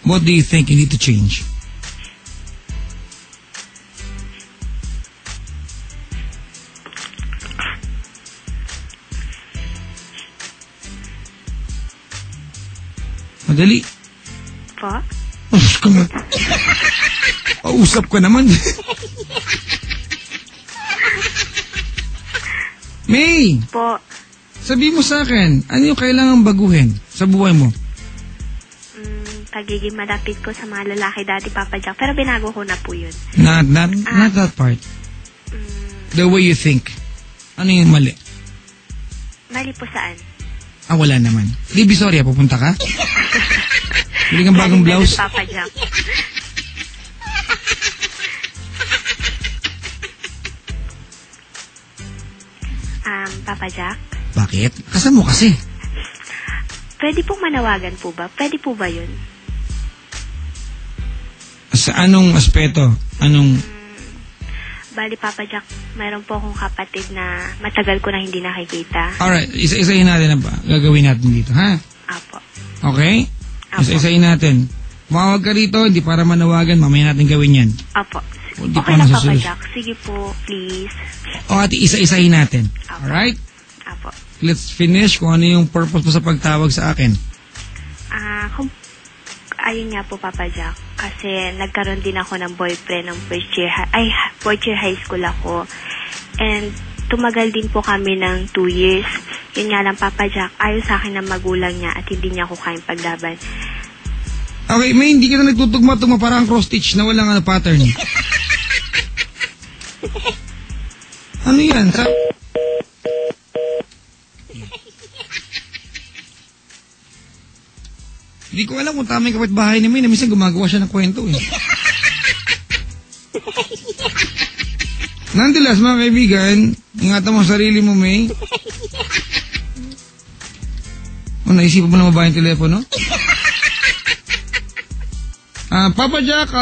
What do you think you need to change? Madali. Po? Pausap ka naman. May! Po. Sabi mo sa akin, ano yung kailangang baguhin sa buhay mo? Pagiging malapit ko sa mga lalaki dati, Papa Jack. Pero binago ko na po yun. Not that part. The way you think. Ano yung mali? Mali po saan? Wala naman. Divisoria, pupunta ka? Bili kang bagong blouse? Papa Jack. Papa Jack? Bakit? Kasan mo kasi? Pwede pong manawagan po ba? Pwede po ba yun? Sa anong aspeto? Anong... Bali, Papa Jack, mayroon po akong kapatid na matagal ko na hindi nakikita. Alright, isa-isahin natin na ba? Gagawin natin dito, ha? Apo. Okay? Apo. Isa-isahin natin. Tumawag ka rito, hindi para manawagan, mamaya natin gawin yan. Apo. Hindi Okay na, Papa Jack. Sige po, please. O ate, isa-isahin natin. Apo. Alright? Apo. Let's finish kung ano yung purpose mo sa pagtawag sa akin. Ayun nga po, Papa Jack. Kasi nagkaroon din ako ng boyfriend ng fourth year high school ako. And tumagal din po kami ng 2 years. Yun nga lang, Papa Jack, ayaw sa akin ng magulang niya at hindi niya ako kayang paglaban. Okay, may hindi ka na nagtutugma-tugma parang cross-stitch na walang pattern. Ano yan? Hindi ko alam kung tama yung kapitbahay ni May na minsan gumagawa siya ng kwento eh. Nonetheless, mga kaibigan, ingatan mo ang sarili mo, May. Naisipan mo na mababa yung telepono? Papa Jack,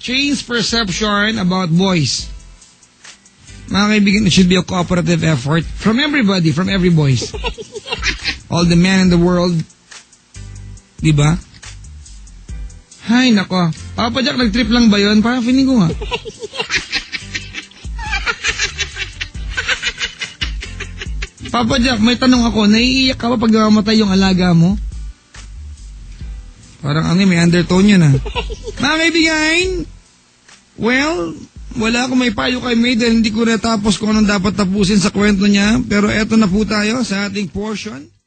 change perception about boys. Mga kaibigan, it should be a cooperative effort from everybody, from every boys. All the men in the world. Diba? Hay, nako. Papa Jack, nag-trip lang ba yun? Parang feeling ko nga. Papa Jack, may tanong ako. Naiiyak ka ba pag namatay yung alaga mo? Parang may undertone yun Mga kaibigan, well, wala akong may payo kay May dahil hindi ko natapos kung anong dapat tapusin sa kwento niya. Pero eto na po tayo sa ating portion.